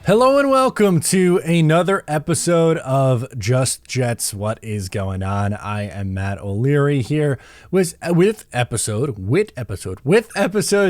Hello and welcome to another episode of Just Jets. What is going on? I am Matt O'Leary here with episode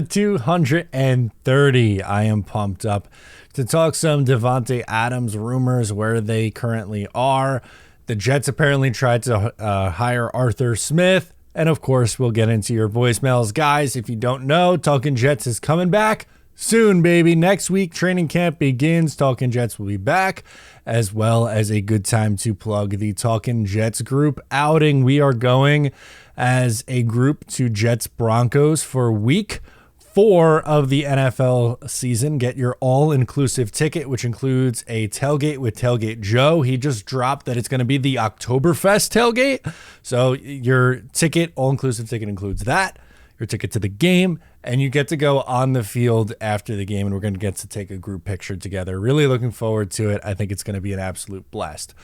230. I am pumped up to talk some Davante Adams rumors, where they currently are. The Jets apparently tried to hire Arthur Smith. And of course, we'll get into your voicemails. Guys, if you don't know, Talking Jets is coming back soon, baby. Next week, training camp begins. Talking Jets will be back, as well as a good time to plug the Talking Jets group outing. We are going as a group to Jets Broncos for week 4 of the NFL season. Get your all-inclusive ticket, which includes a tailgate with Tailgate Joe. He just dropped that it's going to be the Oktoberfest tailgate. So your ticket, all-inclusive ticket, includes that, your ticket to the game, and you get to go on the field after the game, and we're going to get to take a group picture together. Really looking forward to it. I think it's going to be an absolute blast.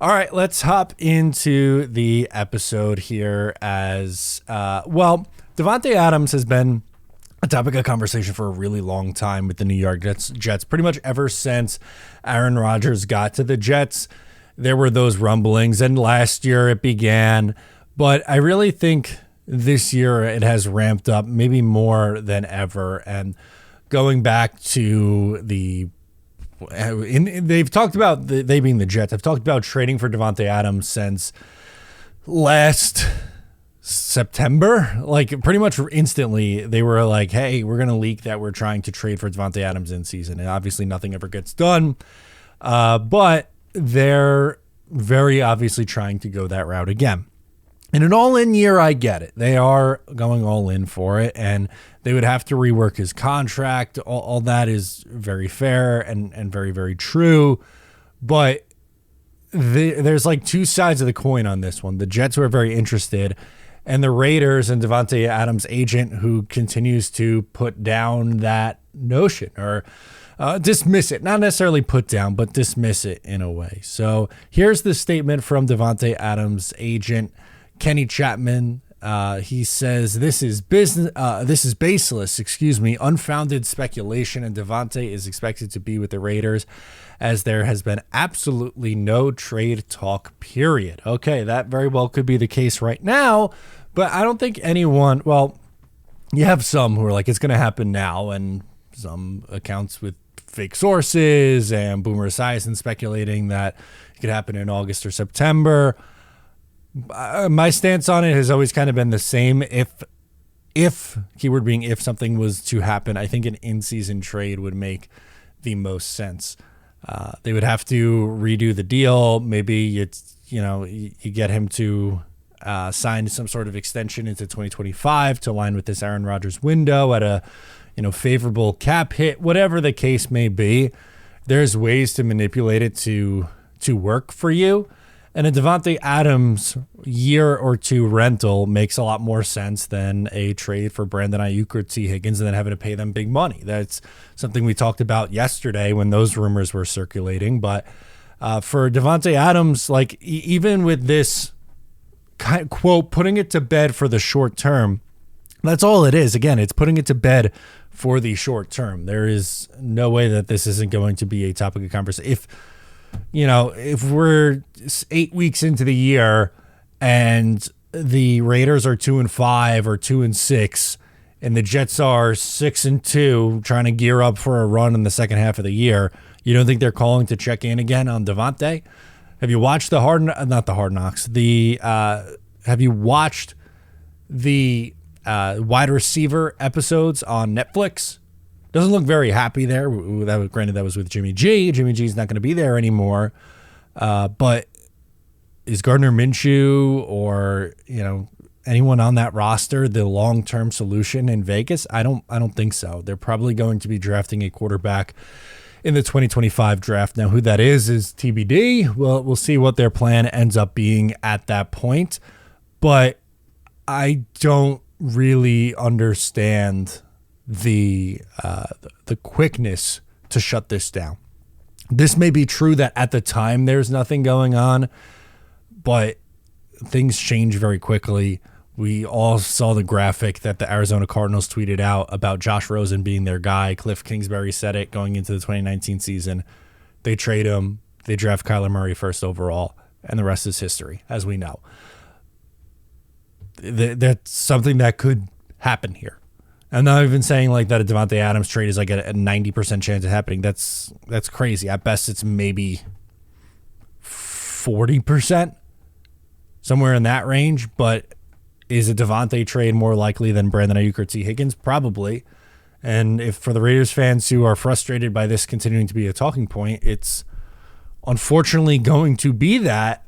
All right, let's hop into the episode here as, Davante Adams has been a topic of conversation for a really long time with the New York Jets. Pretty much ever since Aaron Rodgers got to the Jets, there were those rumblings, and last year it began, but I really think this year it has ramped up maybe more than ever. And going back to they've talked about, they being the Jets, have talked about trading for Davante Adams since last September. Like pretty much instantly they were like, hey, we're going to leak that we're trying to trade for Davante Adams in season. And obviously nothing ever gets done. But they're very obviously trying to go that route again. In an all-in year, I get it. They are going all in for it, and they would have to rework his contract. All that is very fair and very, very true. But there's like two sides of the coin on this one. The Jets were very interested, and the Raiders and Davante Adams' agent, who continues to put down that notion or dismiss it. Not necessarily put down, but dismiss it in a way. So here's the statement from Davante Adams' agent, Kenny Chapman. He says this is baseless, unfounded speculation, and Davante is expected to be with the Raiders, as there has been absolutely no trade talk, period. Okay, that very well could be the case right now, but I don't think anyone, well, you have some who are like, it's going to happen now, and some accounts with fake sources and Boomer Esiason speculating that it could happen in August or September. My stance on it has always kind of been the same. If keyword being if something was to happen, I think an in-season trade would make the most sense. They would have to redo the deal. Maybe it's, you get him to sign some sort of extension into 2025 to align with this Aaron Rodgers window at a, favorable cap hit, whatever the case may be. There's ways to manipulate it to work for you. And a Davante Adams year or two rental makes a lot more sense than a trade for Brandon Ayuk or T. Higgins and then having to pay them big money. That's something we talked about yesterday when those rumors were circulating. But for Davante Adams, like even with this quote, putting it to bed for the short term, that's all it is. Again, it's putting it to bed for the short term. There is no way that this isn't going to be a topic of conversation. If we're 8 weeks into the year and the Raiders are 2-5 or 2-6, and the Jets are 6-2, trying to gear up for a run in the second half of the year, you don't think they're calling to check in again on Davante? Have you watched have you watched the wide receiver episodes on Netflix? Doesn't look very happy there. Granted, that was with Jimmy G. Jimmy G's not going to be there anymore. But is Gardner Minshew or anyone on that roster the long-term solution in Vegas? I don't think so. They're probably going to be drafting a quarterback in the 2025 draft. Now, who that is TBD. Well, we'll see what their plan ends up being at that point. But I don't really understand the quickness to shut this down. This may be true that at the time there's nothing going on, but things change very quickly. We all saw the graphic that the Arizona Cardinals tweeted out about Josh Rosen being their guy. Cliff Kingsbury said it going into the 2019 season. They trade him. They draft Kyler Murray first overall, and the rest is history, as we know. That's something that could happen here. I'm not even saying like that a Davante Adams trade is like a 90% chance of happening. That's crazy. At best, it's maybe 40%, somewhere in that range. But is a Davante trade more likely than Brandon Ayuk or T. Higgins? Probably. And if for the Raiders fans who are frustrated by this continuing to be a talking point, it's unfortunately going to be that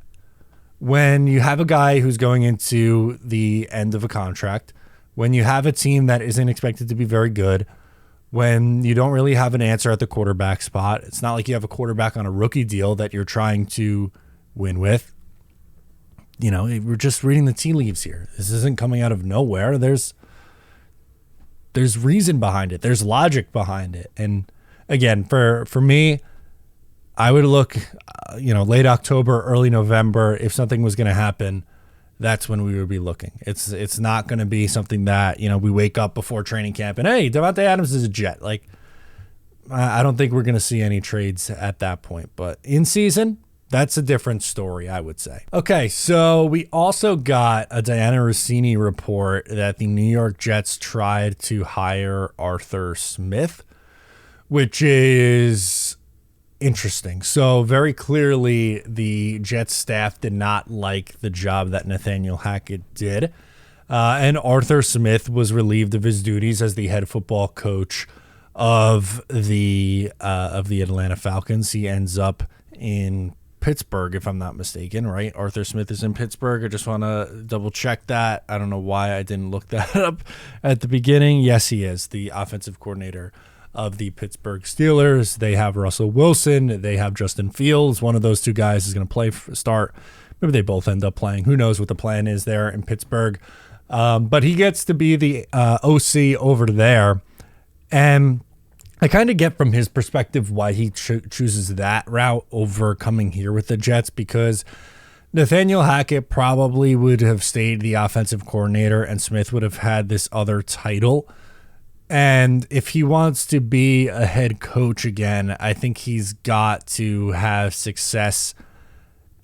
when you have a guy who's going into the end of a contract, when you have a team that isn't expected to be very good, when you don't really have an answer at the quarterback spot. It's not like you have a quarterback on a rookie deal that you're trying to win with. You know, we're just reading the tea leaves here. This isn't coming out of nowhere. There's reason behind it. There's logic behind it. And again, for me, I would look, late October, early November. If something was going to happen, that's when we would be looking. It's not going to be something that, we wake up before training camp and, hey, Davante Adams is a Jet. Like, I don't think we're going to see any trades at that point. But in season, that's a different story, I would say. Okay, so we also got a Diana Rossini report that the New York Jets tried to hire Arthur Smith, which is interesting. So very clearly, the Jets staff did not like the job that Nathaniel Hackett did. And Arthur Smith was relieved of his duties as the head football coach of the Atlanta Falcons. He ends up in Pittsburgh, if I'm not mistaken, right? Arthur Smith is in Pittsburgh. I just want to double check that. I don't know why I didn't look that up at the beginning. Yes, he is the offensive coordinator of the Pittsburgh Steelers. They have Russell Wilson. They have Justin Fields. One of those two guys is going to start. Maybe they both end up playing. Who knows what the plan is there in Pittsburgh. But he gets to be the OC over there. And I kind of get from his perspective why he chooses that route over coming here with the Jets, because Nathaniel Hackett probably would have stayed the offensive coordinator and Smith would have had this other title. And if he wants to be a head coach again, I think he's got to have success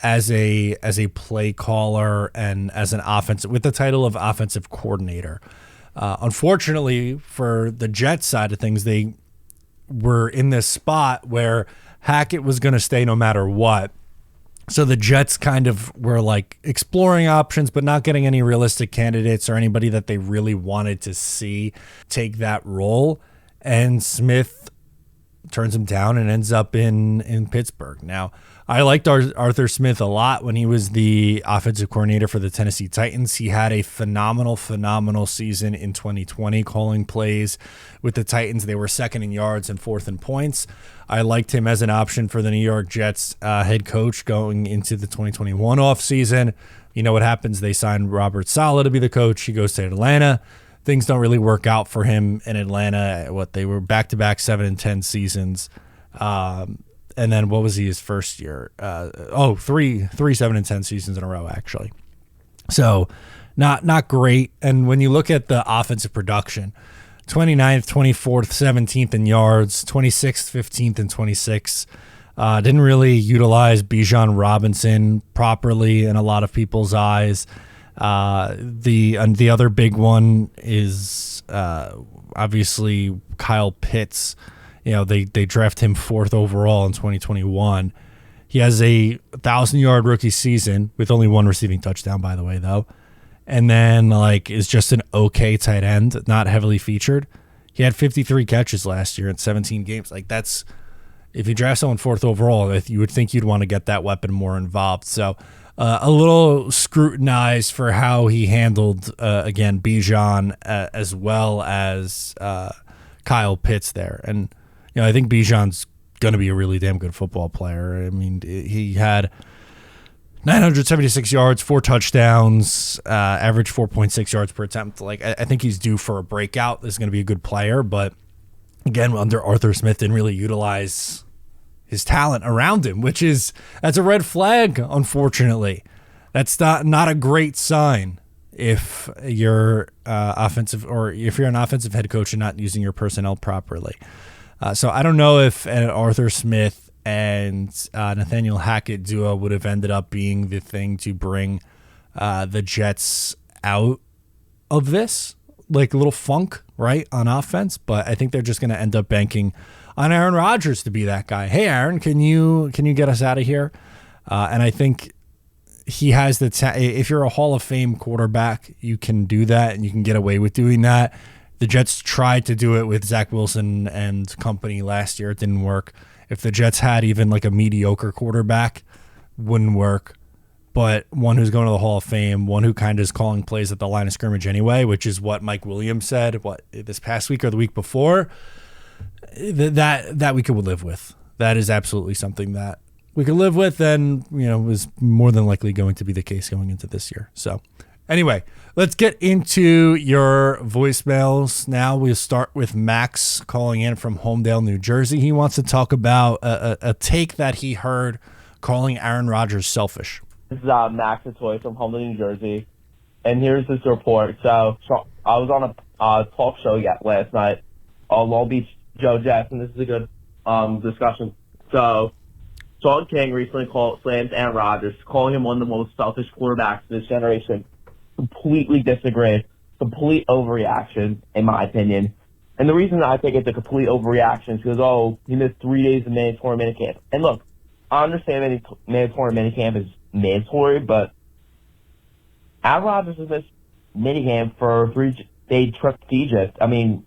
as a play caller and as an offensive, with the title of offensive coordinator. Unfortunately, for the Jets side of things, they were in this spot where Hackett was going to stay no matter what. So the Jets kind of were like exploring options, but not getting any realistic candidates or anybody that they really wanted to see take that role. And Smith turns him down and ends up in Pittsburgh. Now, I liked Arthur Smith a lot when he was the offensive coordinator for the Tennessee Titans. He had a phenomenal season in 2020 calling plays with the Titans. They were second in yards and fourth in points. I liked him as an option for the New York Jets head coach going into the 2021 offseason. You know what happens? They signed Robert Saleh to be the coach. He goes to Atlanta. Things don't really work out for him in Atlanta. They were back-to-back 7-10 seasons. And then what was he his first year? Three 7-10 seasons in a row, actually. So not great. And when you look at the offensive production, 29th, 24th, 17th in yards, 26th, 15th, and 26th. Didn't really utilize Bijan Robinson properly in a lot of people's eyes. The other big one is obviously Kyle Pitts. They draft him 4th overall in 2021. He has a 1,000-yard rookie season with only one receiving touchdown, by the way, though. And then is just an okay tight end, not heavily featured. He had 53 catches last year in 17 games. That's, if you draft someone 4th overall, you would think you'd want to get that weapon more involved. So a little scrutinized for how he handled, again, Bijan as well as Kyle Pitts there. And I think Bijan's going to be a really damn good football player. I mean, he had 976 yards, 4 touchdowns, average 4.6 yards per attempt. I think he's due for a breakout. This is going to be a good player. But again, under Arthur Smith, didn't really utilize his talent around him, that's a red flag, unfortunately. That's not a great sign if you're offensive, or if you're an offensive head coach and not using your personnel properly. So I don't know if Arthur Smith and Nathaniel Hackett duo would have ended up being the thing to bring the Jets out of this, like a little funk, right, on offense. But I think they're just going to end up banking on Aaron Rodgers to be that guy. Hey, Aaron, can you get us out of here? And I think he has the if you're a Hall of Fame quarterback, you can do that and you can get away with doing that. The Jets tried to do it with Zach Wilson and company last year. It didn't work. If the Jets had even like a mediocre quarterback, wouldn't work. But one who's going to the Hall of Fame, one who kind of is calling plays at the line of scrimmage anyway, which is what Mike Williams said, this past week or the week before, that we could live with. That is absolutely something that we could live with, and was more than likely going to be the case going into this year. So anyway, let's get into your voicemails now. We'll start with Max calling in from Homedale, New Jersey. He wants to talk about a take that he heard calling Aaron Rodgers selfish. This is Max Atoy from Homedale, New Jersey, and here's this report. So I was on a talk show last night, Long Beach Joe Jets, and this is a good discussion. So Sean King recently slammed Aaron Rodgers, calling him one of the most selfish quarterbacks in this generation. Completely disagree. Complete overreaction, in my opinion. And the reason I think it's a complete overreaction is because, he missed 3 days of mandatory minicamp. And look, I understand mandatory minicamp is mandatory, but Aaron Rodgers has missed minicamp for a 3-day trip to Egypt. I mean,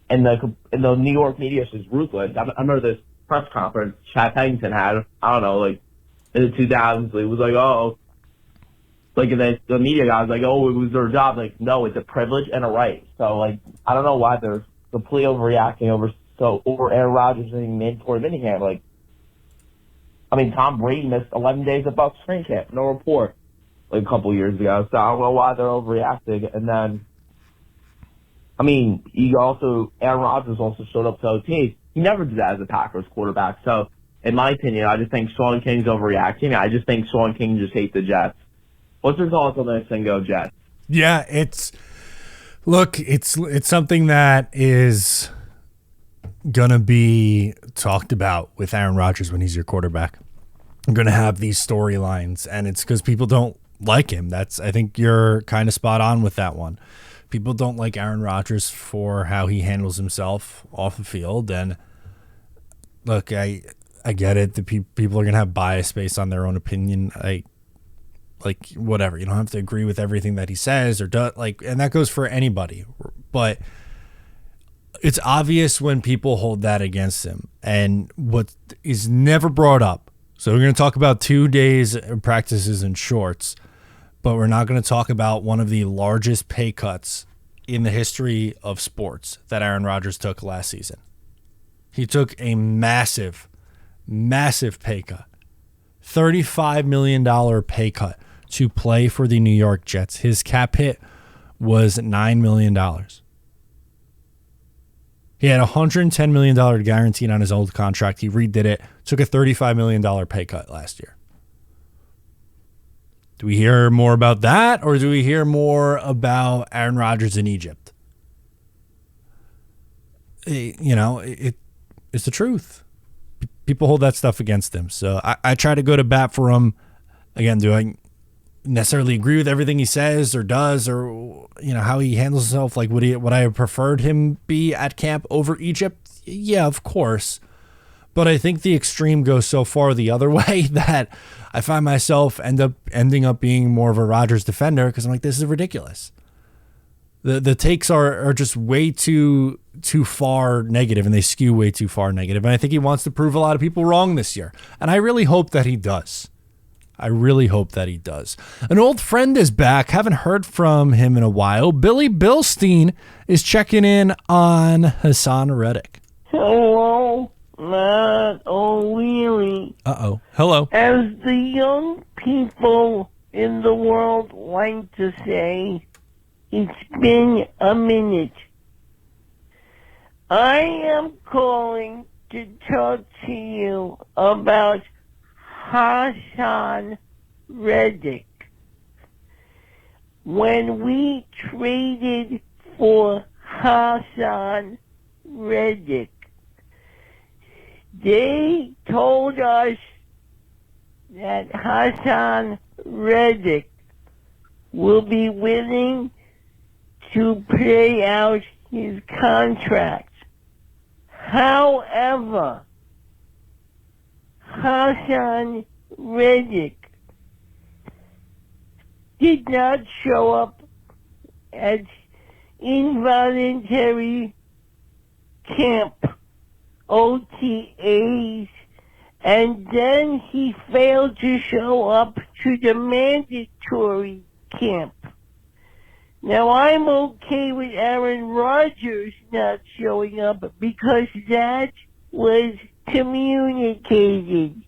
and the New York media is ruthless. I remember this press conference Chad Pennington had, I don't know, like in the 2000s. It was like, the media guy was like, it was their job. Like, no, it's a privilege and a right. So, like, I don't know why they're completely overreacting over Aaron Rodgers being mandatory minicamp. Like, I mean, Tom Brady missed 11 days of Bucs training camp, no report, like a couple years ago. So I don't know why they're overreacting. And then, I mean, Aaron Rodgers also showed up to OT. He never did that as a Packers quarterback. So, in my opinion, I just think Sean King's overreacting. I just think Sean King just hates the Jets. What's your thoughts on this and go Jets? Yeah, it's something that is gonna be talked about with Aaron Rodgers when he's your quarterback. I'm gonna have these storylines, and it's because people don't like him. I think you're kind of spot on with that one. People don't like Aaron Rodgers for how he handles himself off the field. And look, I get it. The people are gonna have bias based on their own opinion. Whatever. You don't have to agree with everything that he says or does. And that goes for anybody. But it's obvious when people hold that against him. And what is never brought up. So we're going to talk about 2 days of practices in shorts, but we're not going to talk about one of the largest pay cuts in the history of sports that Aaron Rodgers took last season. He took a massive, massive pay cut. $35 million pay cut to play for the New York Jets. His cap hit was $9 million. He had a $110 million guaranteed on his old contract. He redid it, took a $35 million pay cut last year. Do we hear more about that, or do we hear more about Aaron Rodgers in Egypt? It's the truth. People hold that stuff against him. So I try to go to bat for him. Again, do I necessarily agree with everything he says or does, or how he handles himself? Like, would I have preferred him be at camp over Egypt? Yeah, of course. But I think the extreme goes so far the other way that I find myself ending up being more of a Rodgers defender, because I'm like, this is ridiculous. The takes are just way too far negative, and they skew way too far negative. And I think he wants to prove a lot of people wrong this year. And I really hope that he does. An old friend is back. Haven't heard from him in a while. Billy Bilstein is checking in on Hassan Reddick. Hello, Matt O'Leary. Uh-oh. Hello. As the young people in the world like to say, it's been a minute. I am calling to talk to you about Hassan Reddick. When we traded for Hassan Reddick, They told us that Hassan Reddick will be willing to play out his contract. However, Hassan Reddick did not show up at involuntary camp, OTAs, and then he failed to show up to the mandatory camp. Now, I'm okay with Aaron Rodgers not showing up because that was communicated.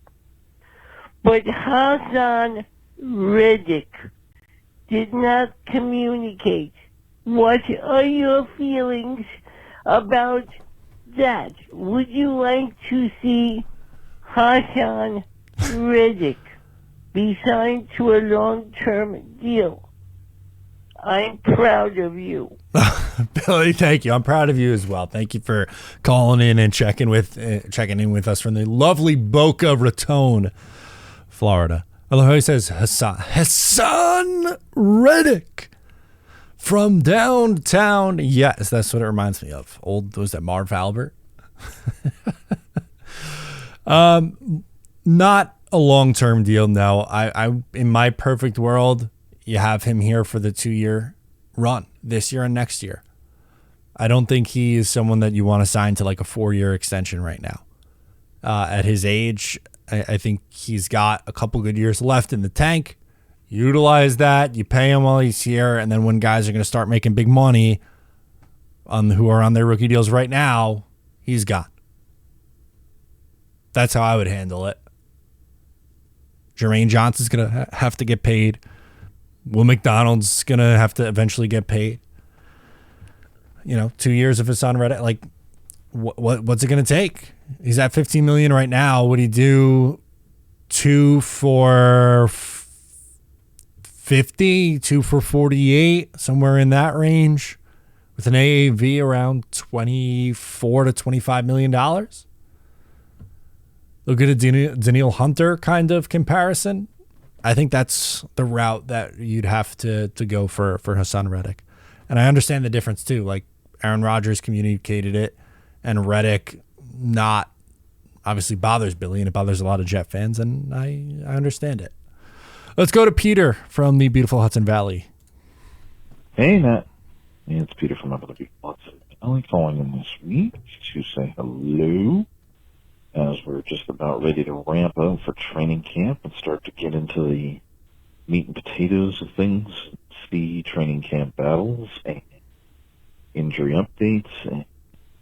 But Hassan Reddick did not communicate. What are your feelings about that? Would you like to see Hassan Reddick be signed to a long-term deal? I'm proud of you. Billy, thank you. I'm proud of you as well. Thank you for calling in and checking in with us from the lovely Boca Raton, Florida. I love how he says Hassan Reddick from downtown. Yes, that's what it reminds me of. Was that Marv Albert? Not a long-term deal. No, I in my perfect world, you have him here for the 2-year run this year and next year. I don't think he is someone that you want to sign to like a 4-year extension right now. At his age, I think he's got a couple good years left in the tank. Utilize that. You pay him while he's here, and then when guys are going to start making big money who are on their rookie deals right now, he's gone. That's how I would handle it. Jermaine Johnson's going to have to get paid. Will McDonald's going to have to eventually get paid. 2 years of Hassan Reddick. Like, what's it going to take? He's at $15 million right now. Would he do 2 for 50, 2 for 48, somewhere in that range, with an AAV around $24 to $25 million? Look at a Daniil Hunter kind of comparison. I think that's the route that you'd have to go for Hassan Reddick. And I understand the difference too. Like Aaron Rodgers communicated it, and Reddick not obviously bothers Billy, and it bothers a lot of Jet fans, and I understand it. Let's go to Peter from the beautiful Hudson Valley. Hey, Matt. Hey, it's Peter from the beautiful Hudson Valley calling in this week to say hello, as we're just about ready to ramp up for training camp and start to get into the meat and potatoes of things, see training camp battles and injury updates and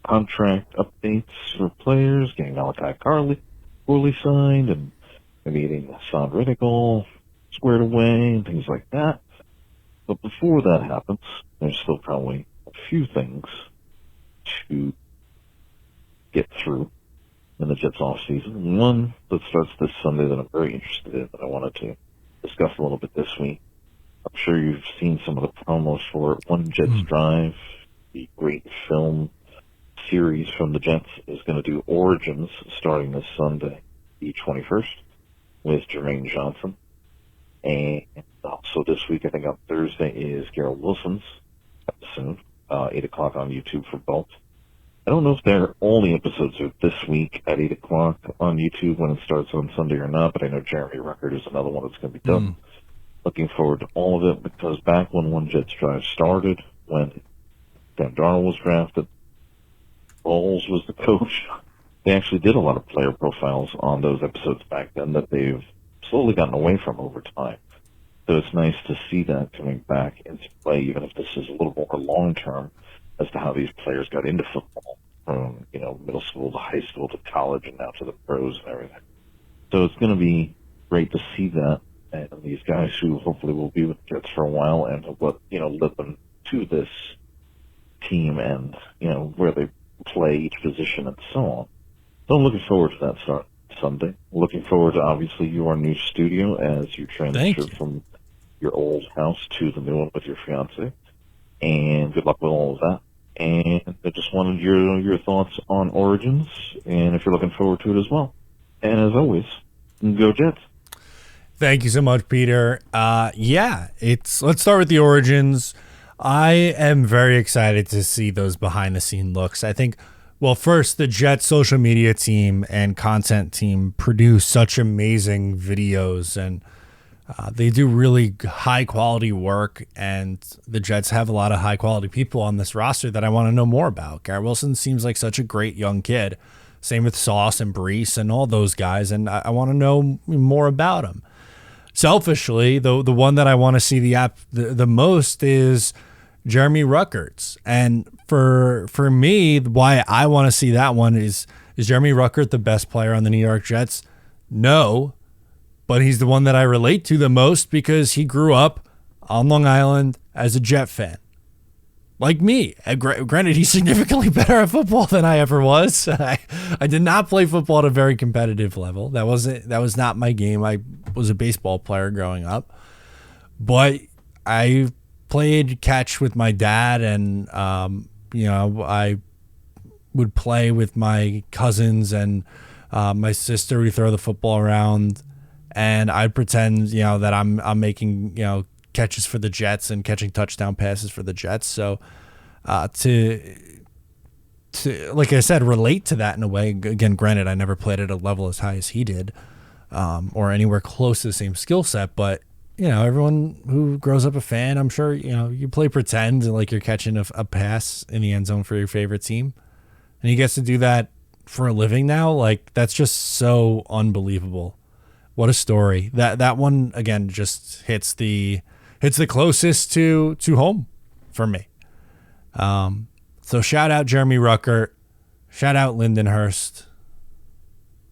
contract updates for players, getting Malachi Corley signed, and maybe getting Hassan Reddick all squared away and things like that. But before that happens, there's still probably a few things to get through in the Jets off season. One that starts this Sunday that I'm very interested in, that I wanted to discuss a little bit this week. I'm sure you've seen some of the promos for it. One Jets Drive, the great film series from the Jets, is going to do Origins starting this Sunday, the 21st, with Jermaine Johnson. And also this week, I think on Thursday, is Garrett Wilson's episode, 8 o'clock on YouTube for both. I don't know if they're all the episodes are this week at 8 o'clock on YouTube when it starts on Sunday or not, but I know Jeremy Ruckert is another one that's going to be done. Looking forward to all of it, because back when One Jets Drive started, when Sam Darnold was drafted, Bowles was the coach, they actually did a lot of player profiles on those episodes back then that they've slowly gotten away from over time. So it's nice to see that coming back into play, even if this is a little more long-term, as to how these players got into football from, middle school to high school to college and now to the pros and everything. So it's going to be great to see that, and these guys who hopefully will be with the Jets for a while, and what, led them to this team, and, where they play each position and so on. So I'm looking forward to that start Sunday. Looking forward to, obviously, your new studio as you transition from your old house to the new one with your fiance. And good luck with all of that. And I just wanted your thoughts on Origins, and if you're looking forward to it as well. And as always, go Jets. Thank you so much, Peter. Let's start with the Origins. I am very excited to see those behind the scene looks. I think, well, first, the Jets social media team and content team produce such amazing videos, and they do really high quality work, and the Jets have a lot of high quality people on this roster that I want to know more about. Garrett Wilson seems like such a great young kid. Same with Sauce and Brees and all those guys, and I want to know more about them. Selfishly, the one that I want to see the most is Jeremy Ruckert. And for me, why I want to see that one is Jeremy Ruckert the best player on the New York Jets? No, but he's the one that I relate to the most because he grew up on Long Island as a Jet fan. Like me. Granted, he's significantly better at football than I ever was. I did not play football at a very competitive level. That was not my game. I was a baseball player growing up. But I played catch with my dad, and I would play with my cousins and my sister. We throw the football around, and I'd pretend that I'm making catches for the Jets and catching touchdown passes for the Jets. So to like I said, relate to that in a way. Again, granted, I never played at a level as high as he did, or anywhere close to the same skill set. But everyone who grows up a fan, I'm sure you play pretend like you're catching a pass in the end zone for your favorite team, and he gets to do that for a living now. Like, that's just so unbelievable. What a story. That one again just hits the closest to home for me. So shout out Jeremy Ruckert. Shout out Lindenhurst.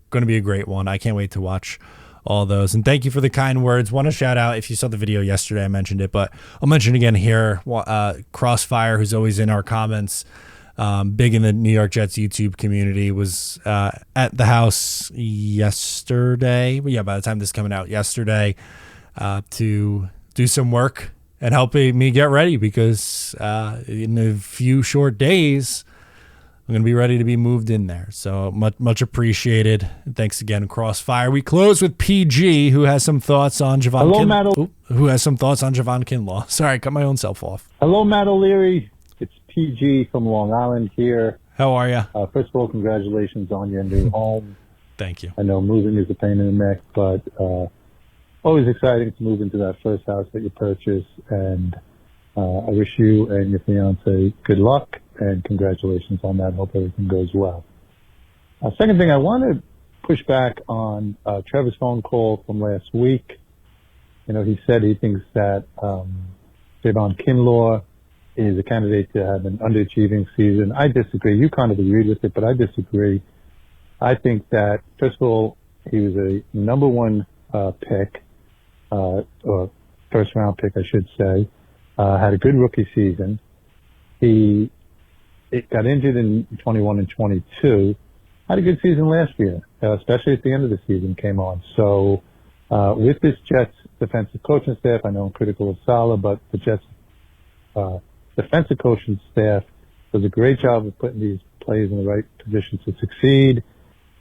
Going to be a great one. I can't wait to watch all those. And thank you for the kind words. Want to shout out, if you saw the video yesterday, I mentioned it, but I'll mention it again here. Crossfire, who's always in our comments, big in the New York Jets YouTube community, was at the house yesterday. But yeah, by the time this is coming out, yesterday, to do some work and helping me get ready, because in a few short days, I'm going to be ready to be moved in there. So much appreciated. Thanks again, Crossfire. We close with PG, who has some thoughts on Javon Kinlaw. Who has some thoughts on Javon Kinlaw. Sorry, I cut my own self off. Hello, Matt O'Leary. It's PG from Long Island here. How are you? First of all, congratulations on your new home. Thank you. I know moving is a pain in the neck, but always exciting to move into that first house that you purchase. And I wish you and your fiance good luck and congratulations on that. Hope everything goes well. Second thing, I want to push back on Trevor's phone call from last week. He said he thinks that Javon Kinlaw is a candidate to have an underachieving season. I disagree. You kind of agreed with it, but I disagree. I think that, first of all, he was a number one pick, or first round pick, I should say. Had a good rookie season. He got injured in 21 and 22. Had a good season last year, especially at the end of the season came on. So with this Jets defensive coaching staff, I know I'm critical of Saleh, but the Jets defensive coaching staff does a great job of putting these players in the right position to succeed.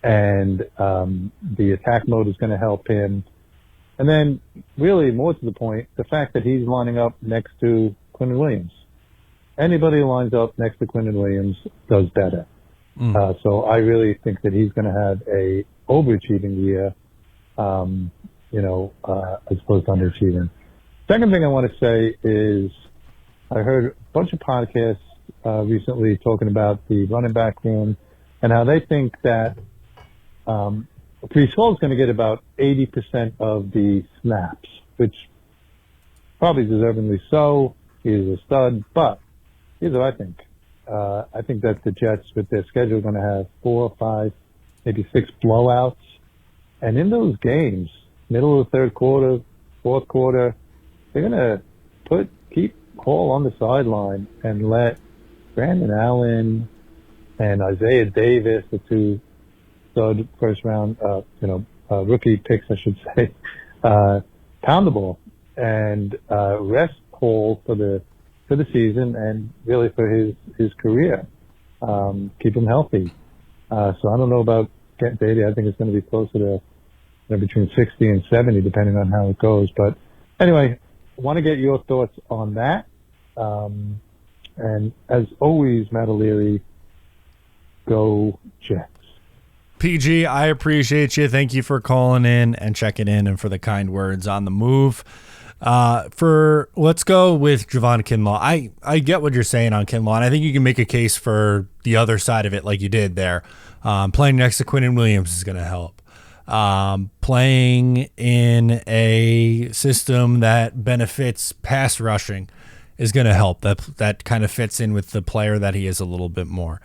And the attack mode is going to help him. And then, really, more to the point, the fact that he's lining up next to Quinnen Williams. Anybody who lines up next to Quinnen Williams does better. So I really think that he's going to have a overachieving year, as opposed to underachieving. Second thing I want to say is I heard a bunch of podcasts recently talking about the running back room and how they think that Brees Hall is going to get about 80% of the snaps, which probably deservingly so. He is a stud, but here's what I think. I think that the Jets, with their schedule, are going to have 4, 5, maybe 6 blowouts. And in those games, middle of the third quarter, fourth quarter, they're going to keep Hall on the sideline and let Brandon Allen and Isaiah Davis, the two stud first round, rookie picks, I should say, pound the ball and rest Hall for the for the season and really for his career. Keep him healthy. So I don't know about Kent Beatty. I think it's going to be closer to between 60 and 70, depending on how it goes. But anyway, I want to get your thoughts on that. And as always, Matt O'Leary, go Jets. PG, I appreciate you. Thank you for calling in and checking in and for the kind words on the move. Let's go with Javon Kinlaw. I get what you're saying on Kinlaw, and I think you can make a case for the other side of it like you did there. Playing next to Quinnen Williams is going to help. Playing in a system that benefits pass rushing is going to help. That kind of fits in with the player that he is a little bit more.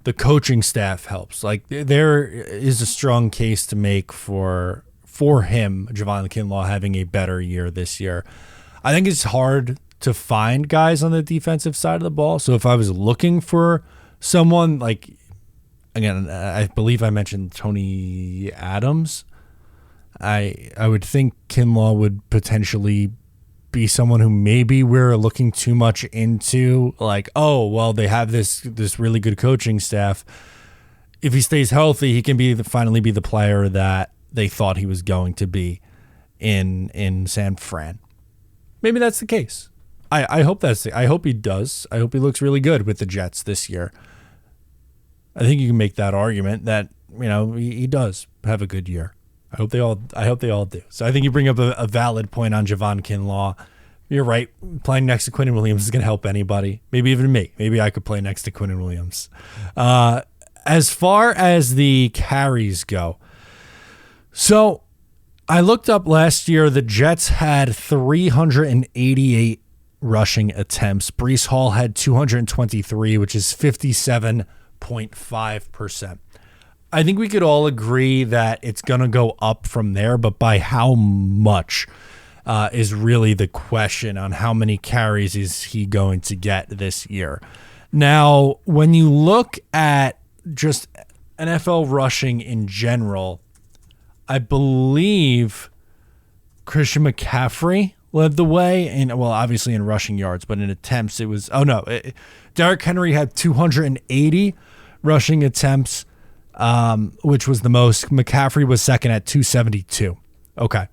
The coaching staff helps. Like, there is a strong case to make for him, Javon Kinlaw, having a better year this year. I think it's hard to find guys on the defensive side of the ball. So if I was looking for someone, like, again, I believe I mentioned Tony Adams, I would think Kinlaw would potentially be someone who maybe we're looking too much into, like, oh, well, they have this really good coaching staff. If he stays healthy, he can finally be the player that they thought he was going to be in San Fran. Maybe that's the case. I hope I hope he does. I hope he looks really good with the Jets this year. I think you can make that argument that, he does have a good year. I hope they all do. So I think you bring up a valid point on Javon Kinlaw. You're right. Playing next to Quinnen Williams is going to help anybody. Maybe even me. Maybe I could play next to Quinnen Williams. As far as the carries go, so I looked up last year, the Jets had 388 rushing attempts. Breece Hall had 223, which is 57.5%. I think we could all agree that it's going to go up from there, but by how much is really the question on how many carries is he going to get this year. Now, when you look at just NFL rushing in general, I believe Christian McCaffrey led the way, obviously in rushing yards, but in attempts it was, Derrick Henry had 280 rushing attempts, which was the most. McCaffrey was second at 272. Okay.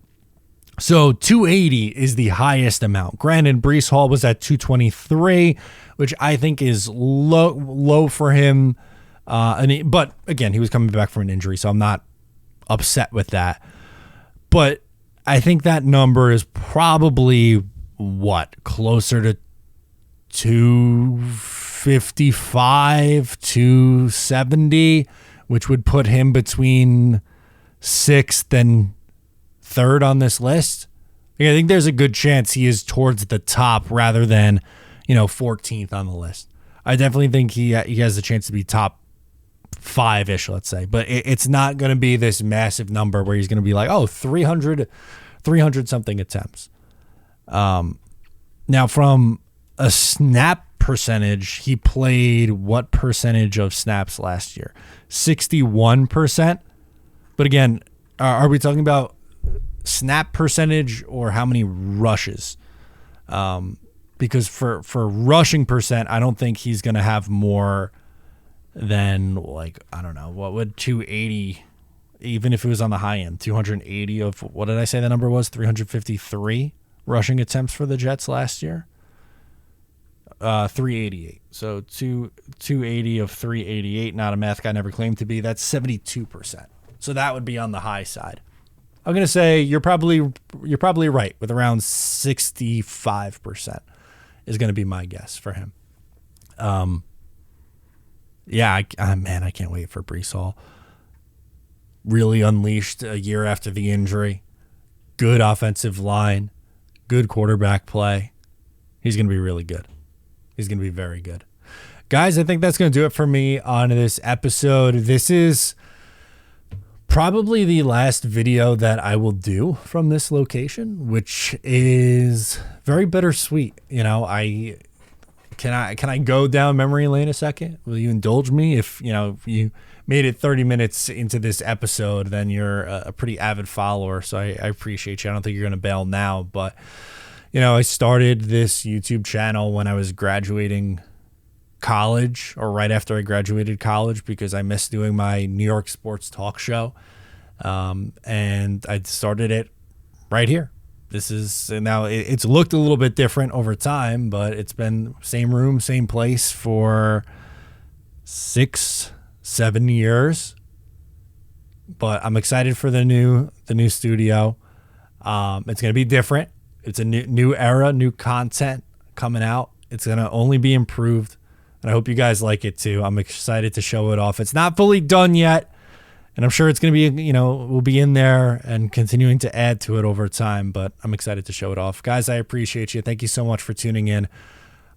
So 280 is the highest amount. Granted, Breece Hall was at 223, which I think is low for him. But again, he was coming back from an injury, so I'm not upset with that. But I think that number is probably closer to 255, 270, which would put him between 6th and 3rd on this list. I think there's a good chance he is towards the top rather than, 14th on the list. I definitely think he has a chance to be top 5-ish, let's say, but it's not going to be this massive number where he's going to be like, 300 something attempts. Now, from a snap percentage, he played what percentage of snaps last year? 61%. But again, are we talking about snap percentage or how many rushes? Because for rushing percent, I don't think he's going to have more than, I don't know, what would 280, even if it was on the high end, 280 of, what did I say the number was? 353 rushing attempts for the Jets last year. 388. So 280 of 388, not a math guy, never claimed to be. That's 72%. So that would be on the high side. I'm going to say you're probably right with around 65% is going to be my guess for him. Yeah, I can't wait for Breece Hall. Really unleashed a year after the injury. Good offensive line. Good quarterback play. He's going to be really good. He's going to be very good. Guys, I think that's going to do it for me on this episode. This is probably the last video that I will do from this location, which is very bittersweet. Can I go down memory lane a second? Will you indulge me? If you made it 30 minutes into this episode, then you're a pretty avid follower, so I appreciate you. I don't think you're going to bail now, but I started this YouTube channel when I was graduating college, or right after I graduated college, because I missed doing my New York sports talk show. And I started it right here. Now it's looked a little bit different over time, but it's been same room, same place for 6-7 years. But I'm excited for the new studio. It's going to be different. It's a new era, new content coming out. It's going to only be improved. And I hope you guys like it too. I'm excited to show it off. It's not fully done yet. And I'm sure it's going to be, we'll be in there and continuing to add to it over time. But I'm excited to show it off. Guys, I appreciate you. Thank you so much for tuning in.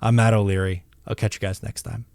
I'm Matt O'Leary. I'll catch you guys next time.